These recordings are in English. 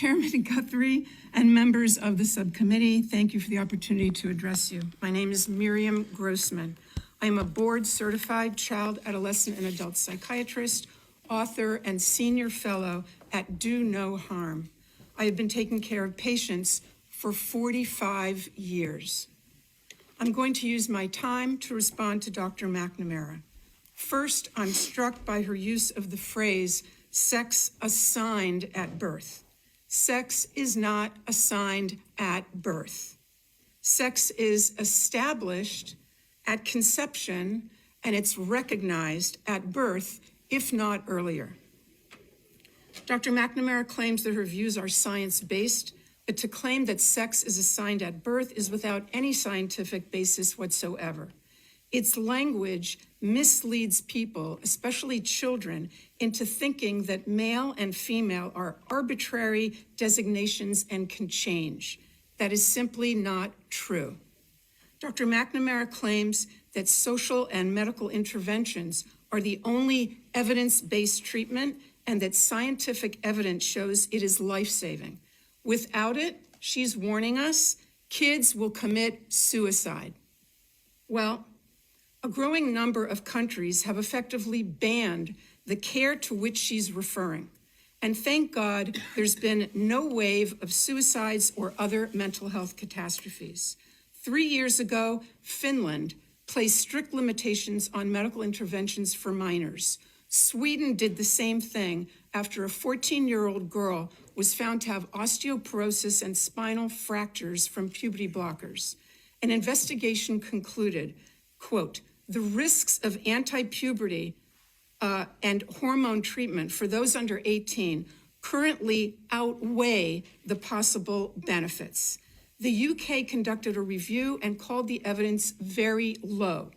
Chairman Guthrie and members of the subcommittee, thank you for the opportunity to address you. My name is Miriam Grossman. I am a board-certified child, adolescent, and adult psychiatrist, author, and senior fellow at Do No Harm. I have been taking care of patients for 45 years. I'm going to use my time to respond to Dr. McNamara. First, I'm struck by her use of the phrase, sex assigned at birth. Sex is not assigned at birth. Sex is established at conception, and it's recognized at birth, if not earlier. Dr. McNamara claims that her views are science-based, but to claim that sex is assigned at birth is without any scientific basis whatsoever. Its language misleads people, especially children, into thinking that male and female are arbitrary designations and can change. That is simply not true. Dr. McNamara claims that social and medical interventions are the only evidence-based treatment and that scientific evidence shows it is life-saving. Without it, she's warning us, kids will commit suicide. Well, a growing number of countries have effectively banned the care to which she's referring. And thank God there's been no wave of suicides or other mental health catastrophes. 3 years ago, Finland placed strict limitations on medical interventions for minors. Sweden did the same thing after a 14-year-old girl was found to have osteoporosis and spinal fractures from puberty blockers. An investigation concluded, quote, the risks of anti-puberty and hormone treatment for those under 18 currently outweigh the possible benefits. The UK conducted a review and called the evidence very low.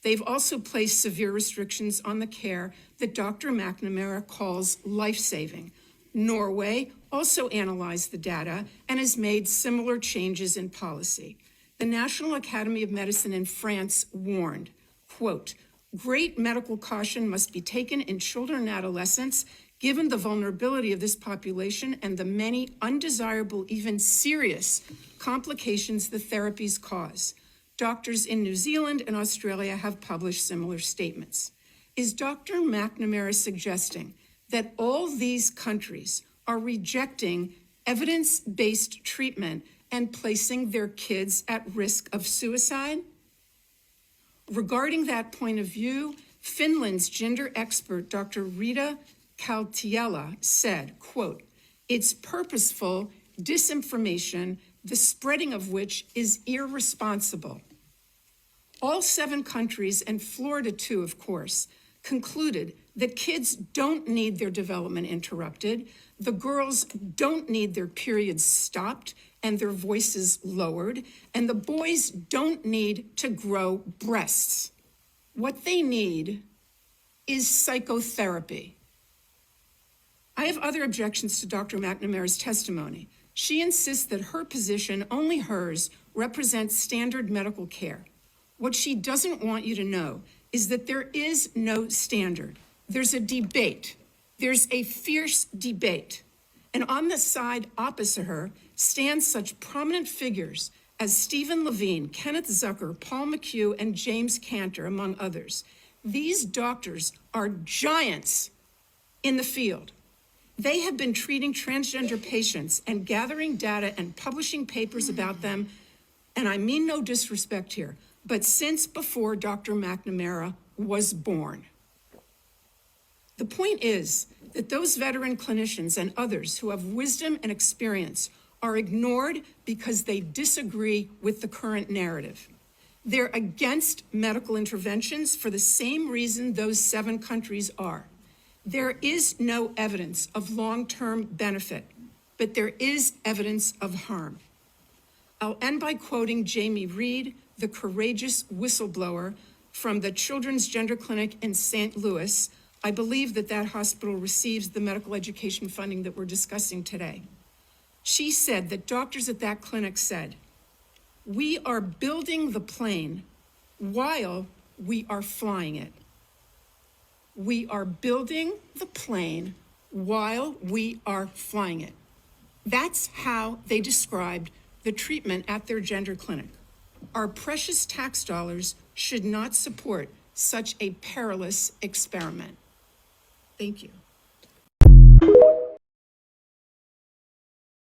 They've also placed severe restrictions on the care that Dr. McNamara calls life-saving. Norway also analyzed the data and has made similar changes in policy. The National Academy of Medicine in France warned, quote, great medical caution must be taken in children and adolescents given the vulnerability of this population and the many undesirable, even serious complications the therapies cause. Doctors in New Zealand and Australia have published similar statements. Is Dr. McNamara suggesting that all these countries are rejecting evidence-based treatment and placing their kids at risk of suicide? Regarding that point of view, Finland's gender expert, Dr. Rita Kaltiela, said, quote, it's purposeful disinformation, the spreading of which is irresponsible. All 7 countries, and Florida too, of course, concluded that kids don't need their development interrupted, the girls don't need their periods stopped and their voices lowered, and the boys don't need to grow breasts. What they need is psychotherapy. I have other objections to Dr. McNamara's testimony. She insists that her position, only hers, represents standard medical care. What she doesn't want you to know is that there is no standard. There's a debate. There's a fierce debate. And on the side opposite her stand such prominent figures as Stephen Levine, Kenneth Zucker, Paul McHugh, and James Cantor, among others. These doctors are giants in the field. They have been treating transgender patients and gathering data and publishing papers about them, and I mean no disrespect here, but since before Dr. McNamara was born. The point is that those veteran clinicians and others who have wisdom and experience are ignored because they disagree with the current narrative. They're against medical interventions for the same reason those 7 countries are. There is no evidence of long-term benefit, but there is evidence of harm. I'll end by quoting Jamie Reed, the courageous whistleblower from the Children's Gender Clinic in St. Louis. I believe that that hospital receives the medical education funding that we're discussing today. She said that doctors at that clinic said, we are building the plane while we are flying it. We are building the plane while we are flying it. That's how they described the treatment at their gender clinic. Our precious tax dollars should not support such a perilous experiment. Thank you.